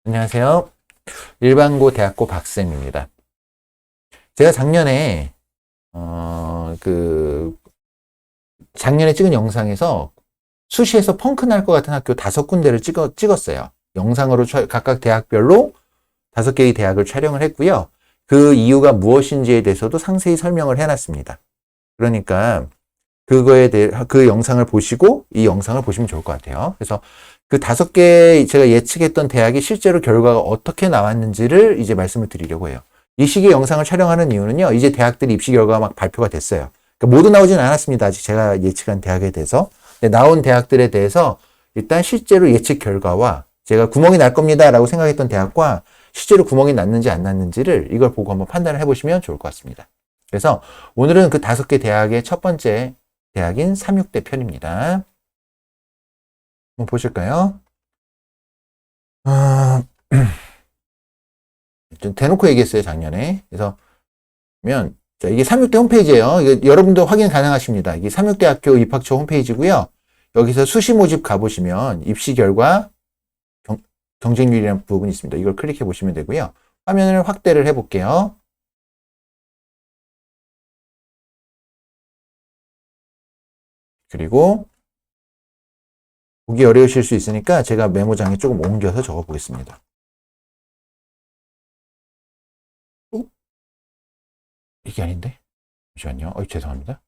안녕하세요. 일반고 대학고 박쌤입니다. 제가 작년에 찍은 영상에서 수시에서 펑크 날 것 같은 학교 5군데를 찍었어요. 영상으로 각각 대학별로 5개의 대학을 촬영을 했고요. 그 이유가 무엇인지에 대해서도 상세히 설명을 해놨습니다. 그러니까 그거에 대해 그 영상을 보시고 이 영상을 보시면 좋을 것 같아요. 그래서 그 5개 제가 예측했던 대학이 실제로 결과가 어떻게 나왔는지를 이제 말씀을 드리려고 해요. 이 시기에 영상을 촬영하는 이유는요. 이제 대학들이 입시 결과가 막 발표가 됐어요. 그러니까 모두 나오진 않았습니다. 아직 제가 예측한 대학에 대해서. 나온 대학들에 대해서 일단 실제로 예측 결과와 제가 구멍이 날 겁니다 라고 생각했던 대학과 실제로 구멍이 났는지 안 났는지를 이걸 보고 한번 판단을 해보시면 좋을 것 같습니다. 그래서 오늘은 그 5개 대학의 첫 번째 대학인 삼육대 편입니다. 한번 보실까요? 좀 대놓고 얘기했어요, 작년에. 그래서, 자, 이게 삼육대 홈페이지예요. 이게 여러분도 확인 가능하십니다. 이게 삼육대학교 입학처 홈페이지고요. 여기서 수시 모집 가보시면 입시 결과 경쟁률이라는 부분이 있습니다. 이걸 클릭해 보시면 되고요. 화면을 확대를 해볼게요. 그리고 보기 어려우실 수 있으니까 제가 메모장에 조금 옮겨서 적어 보겠습니다. 이게 아닌데? 잠시만요. 죄송합니다.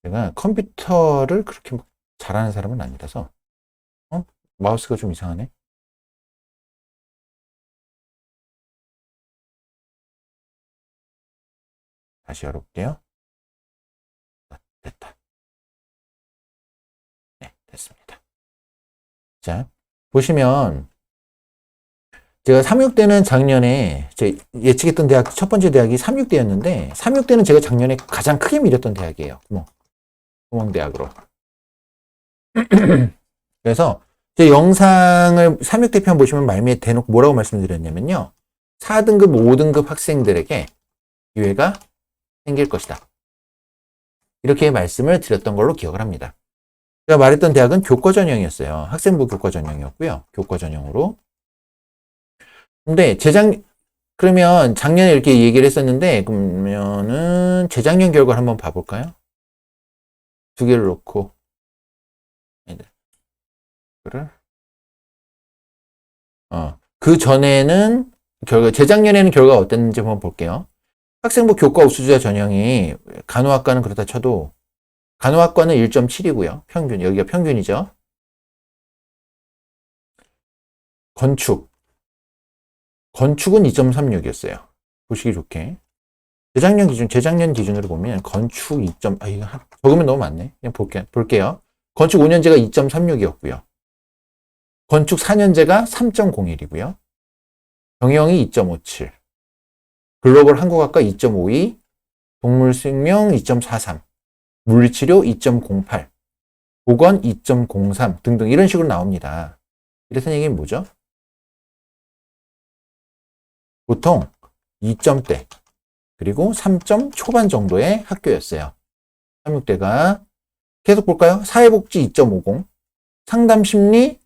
제가 컴퓨터를 그렇게 잘하는 사람은 아니라서, 마우스가 좀 이상하네. 다시 열어볼게요. 됐다. 네, 됐습니다. 자, 보시면, 제가 삼육대는 작년에 예측했던 대학 첫 번째 대학이 삼육대였는데 삼육대는 제가 작년에 가장 크게 밀었던 대학이에요. 구멍대학으로. 그래서 제 영상을 삼육대 편 보시면 말미에 대놓고 뭐라고 말씀드렸냐면요. 4등급, 5등급 학생들에게 기회가 생길 것이다. 이렇게 말씀을 드렸던 걸로 기억을 합니다. 제가 말했던 대학은 교과 전형이었어요. 학생부 교과 전형이었고요. 교과 전형으로. 근데 그러면 작년에 이렇게 얘기를 했었는데, 그러면은 재작년 결과를 한번 봐볼까요? 2개를 놓고, 그 전에는 재작년에는 결과가 어땠는지 한번 볼게요. 학생부 교과 우수자 전형이 간호학과는 그렇다 쳐도, 간호학과는 1.7이고요. 평균, 여기가 평균이죠. 건축은 2.36이었어요. 보시기 좋게. 재작년 기준으로 보면 건축 2점, 이거 적으면 너무 많네. 그냥 볼게요. 건축 5년제가 2.36이었고요. 건축 4년제가 3.01이고요. 경영이 2.57. 글로벌 한국학과 2.52. 동물생명 2.43. 물리치료 2.08. 보건 2.03 등등 이런 식으로 나옵니다. 이래서 얘기는 뭐죠? 보통 2점대 그리고 3점 초반 정도의 학교였어요. 삼육대가 계속 볼까요? 사회복지 2.50, 상담심리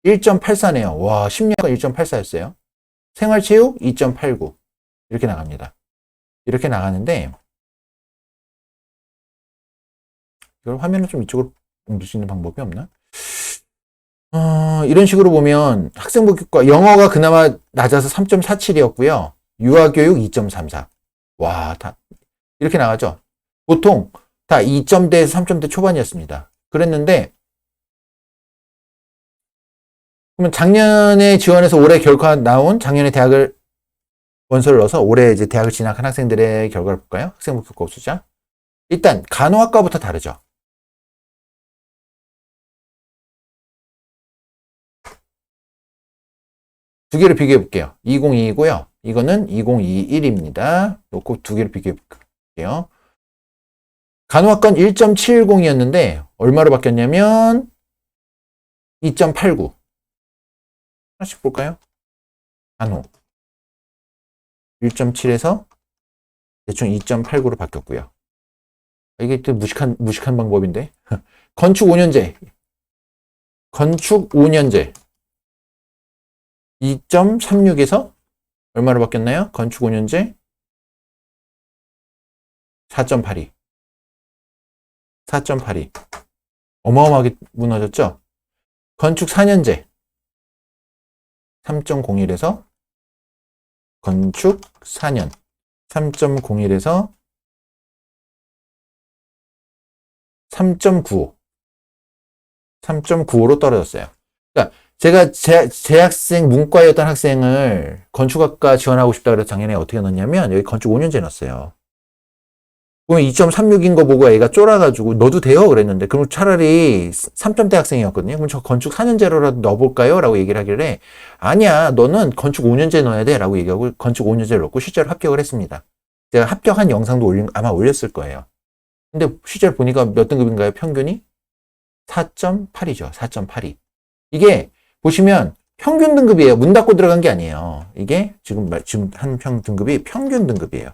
1.84네요. 와, 심리학은 1.84였어요. 생활체육 2.89 이렇게 나갑니다. 이렇게 나가는데 이걸 화면을 좀 이쪽으로 옮길 수 있는 방법이 없나? 이런 식으로 보면 학생부 교과 영어가 그나마 낮아서 3.47이었고요. 유아교육 2.34. 와, 다 이렇게 나가죠. 보통 다 2점대에서 3점대 초반이었습니다. 그랬는데 그러면 작년에 지원해서 올해 결과 나온 작년에 대학을 원서를 넣어서 올해 이제 대학을 진학한 학생들의 결과를 볼까요? 학생부 교과 우수자. 일단 간호학과부터 다르죠. 두 개를 비교해 볼게요. 2022고요. 이거는 2021입니다. 놓고 두 개를 비교해 볼게요. 간호학과는 1.70이었는데 얼마로 바뀌었냐면 2.89. 하나씩 볼까요? 간호 1.7에서 대충 2.89로 바뀌었고요. 이게 또 무식한 방법인데. 건축 5년제. 2.36에서 얼마로 바뀌었나요? 건축 5년제 4.82. 4.82. 어마어마하게 무너졌죠? 건축 4년제 3.01에서 건축 4년 3.01에서 3.95. 3.95로 떨어졌어요. 그러니까 제가 재학생 문과였던 학생을 건축학과 지원하고 싶다 그래서 작년에 어떻게 넣었냐면 여기 건축 5년제 넣었어요. 그러면 2.36인 거 보고 애가 쫄아가지고 넣어도 돼요 그랬는데 그럼 차라리 3점대 학생이었거든요. 그럼 저 건축 4년제로라도 넣어볼까요? 라고 얘기를 하길래 아니야 너는 건축 5년제 넣어야 돼 라고 얘기하고 건축 5년제를 넣고 실제로 합격을 했습니다. 제가 합격한 영상도 아마 올렸을 거예요. 근데 실제로 보니까 몇 등급인가요? 평균이? 4.8이죠. 4.82. 이게 보시면 평균 등급이에요. 문 닫고 들어간 게 아니에요. 이게 지금 한 등급이 평균 등급이에요.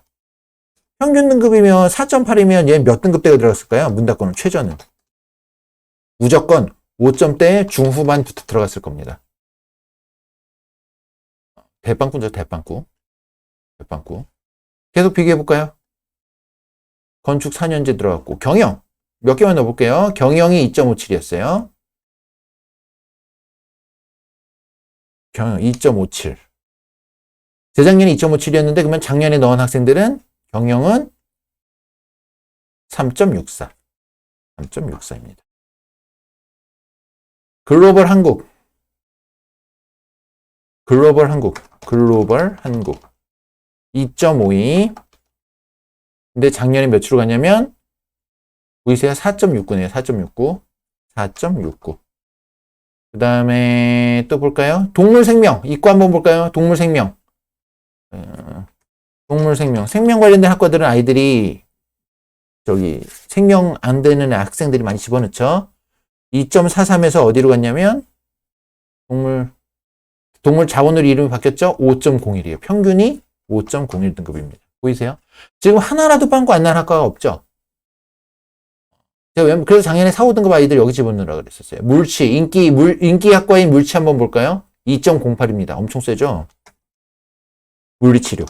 평균 등급이면 4.8이면 얘 몇 등급대가 들어갔을까요? 문 닫고는 최저는. 무조건 5점대 중후반부터 들어갔을 겁니다. 대빵꾸죠, 대빵꾸. 대빵꾸. 계속 비교해볼까요? 건축 4년제 들어갔고, 경영. 몇 개만 넣어볼게요. 경영이 2.57이었어요. 경영 2.57. 재작년에 2.57이었는데, 그러면 작년에 넣은 학생들은 경영은 3.64. 3.64입니다. 글로벌 한국. 글로벌 한국. 2.52. 근데 작년에 몇으로 갔냐면, 보이세요? 4.69네요. 4.69. 4.69. 그 다음에 또 볼까요? 동물생명. 이과 한번 볼까요? 동물생명. 동물생명. 생명 관련된 학과들은 아이들이 생명 안 되는 학생들이 많이 집어넣죠. 2.43에서 어디로 갔냐면 동물 자원으로 이름이 바뀌었죠? 5.01이에요. 평균이 5.01 등급입니다. 보이세요? 지금 하나라도 빵꾸 안 난 학과가 없죠? 제가 그래서 작년에 4, 5등급 아이들 여기 집어넣으라고 그랬었어요. 물치, 인기 학과인 물치 한번 볼까요? 2.08입니다. 엄청 세죠? 물리치료.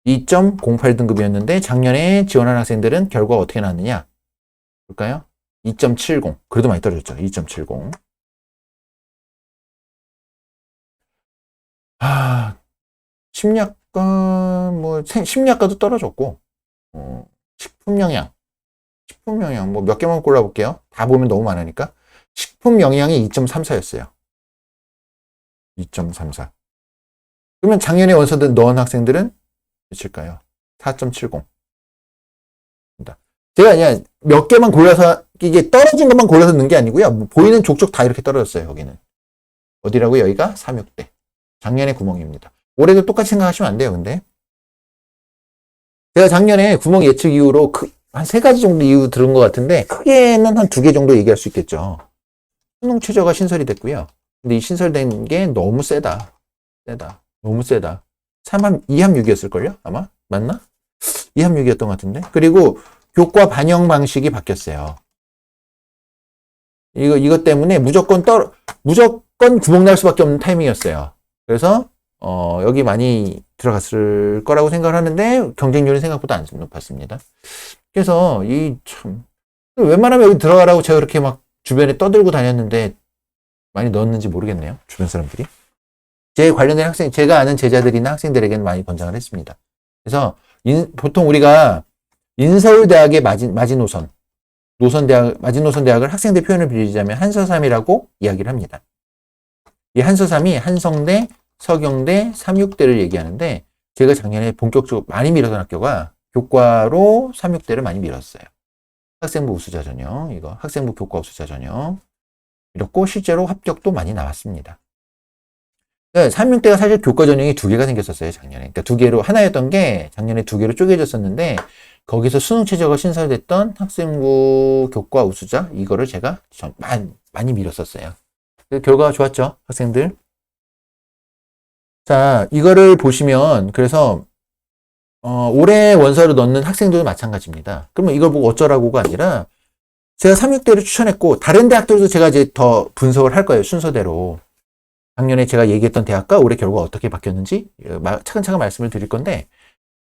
2.08 등급이었는데 작년에 지원한 학생들은 결과가 어떻게 나왔느냐? 볼까요? 2.70. 그래도 많이 떨어졌죠. 2.70. 심리학과, 심리학과도 떨어졌고, 식품영양, 몇 개만 골라볼게요. 다 보면 너무 많으니까. 식품영양이 2.34였어요. 2.34. 그러면 작년에 원서들 넣은 학생들은 몇일까요? 4.70. 제가 그냥 몇 개만 골라서, 이게 떨어진 것만 골라서 넣은 게 아니고요. 보이는 족족 다 이렇게 떨어졌어요, 여기는. 어디라고? 여기가 3.6대. 작년의 구멍입니다. 올해도 똑같이 생각하시면 안 돼요, 근데. 제가 작년에 구멍 예측 이후로 한 3가지 정도 이유 들은 것 같은데, 크게는 한 2개 정도 얘기할 수 있겠죠. 수능 최저가 신설이 됐고요. 근데 이 신설된 게 너무 세다. 너무 세다. 2합6이었을걸요? 아마? 맞나? 2합6이었던 것 같은데. 그리고 교과 반영 방식이 바뀌었어요. 이것 때문에 무조건 구멍 날 수밖에 없는 타이밍이었어요. 그래서, 여기 많이 들어갔을 거라고 생각을 하는데, 경쟁률은 생각보다 안 높았습니다. 그래서, 웬만하면 여기 들어가라고 제가 그렇게 막 주변에 떠들고 다녔는데, 많이 넣었는지 모르겠네요. 주변 사람들이. 제가 아는 제자들이나 학생들에게는 많이 권장을 했습니다. 그래서, 보통 우리가 인서울대학의 마지노선 대학을 학생들 표현을 빌리자면 한서삼이라고 이야기를 합니다. 이 한서삼이 한성대, 서경대, 삼육대를 얘기하는데 제가 작년에 본격적으로 많이 밀었던 학교가 교과로 삼육대를 많이 밀었어요. 학생부 우수자 전형, 이거 학생부 교과 우수자 전형 이렇고 실제로 합격도 많이 나왔습니다. 삼육대가 사실 교과 전형이 2개가 생겼었어요, 작년에. 그러니까 2개로 하나였던 게 작년에 2개로 쪼개졌었는데 거기서 수능 최저가 신설됐던 학생부 교과 우수자 이거를 제가 많이 밀었었어요. 결과가 좋았죠, 학생들. 자, 이거를 보시면 그래서 올해 원서를 넣는 학생들도 마찬가지입니다. 그러면 이걸 보고 어쩌라고가 아니라 제가 3, 6대를 추천했고 다른 대학들도 제가 이제 더 분석을 할 거예요, 순서대로. 작년에 제가 얘기했던 대학과 올해 결과가 어떻게 바뀌었는지 차근차근 말씀을 드릴 건데,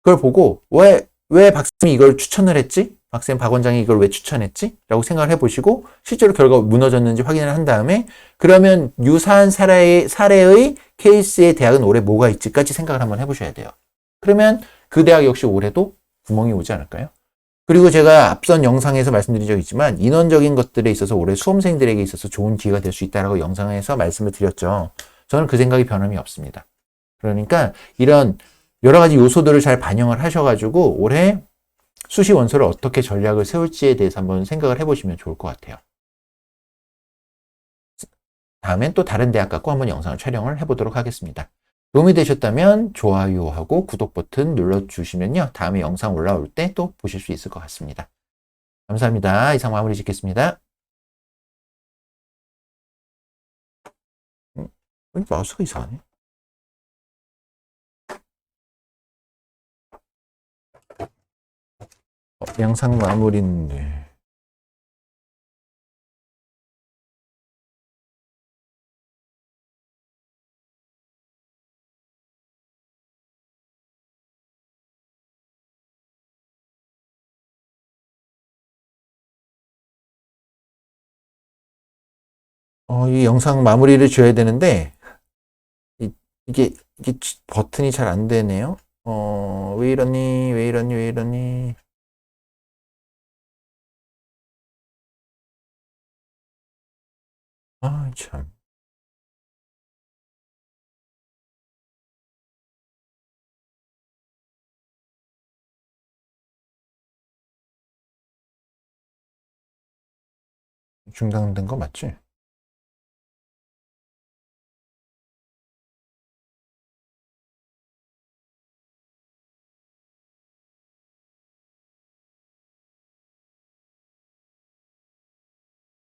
그걸 보고 왜 박쌤이 이걸 추천을 했지? 박쌤, 박 원장이 이걸 왜 추천했지? 라고 생각을 해보시고 실제로 결과가 무너졌는지 확인을 한 다음에 그러면 유사한 사례의 케이스의 대학은 올해 뭐가 있지까지 생각을 한번 해보셔야 돼요. 그러면 그 대학 역시 올해도 구멍이 오지 않을까요? 그리고 제가 앞선 영상에서 말씀드린 적이 있지만 인원적인 것들에 있어서 올해 수험생들에게 있어서 좋은 기회가 될 수 있다라고 영상에서 말씀을 드렸죠. 저는 그 생각이 변함이 없습니다. 그러니까 이런 여러 가지 요소들을 잘 반영을 하셔가지고 올해 수시 원서를 어떻게 전략을 세울지에 대해서 한번 생각을 해보시면 좋을 것 같아요. 다음엔 또 다른 대학 갖고 한번 영상을 촬영을 해보도록 하겠습니다. 도움이 되셨다면 좋아요하고 구독 버튼 눌러주시면요. 다음에 영상 올라올 때 또 보실 수 있을 것 같습니다. 감사합니다. 이상 마무리 짓겠습니다. 마우스가 이상하네. 영상 마무리인데. 이 영상 마무리를 줘야 되는데, 이게 버튼이 잘 안 되네요. 왜 이러니, 왜 이러니, 왜 이러니. 참. 중단된 거 맞지?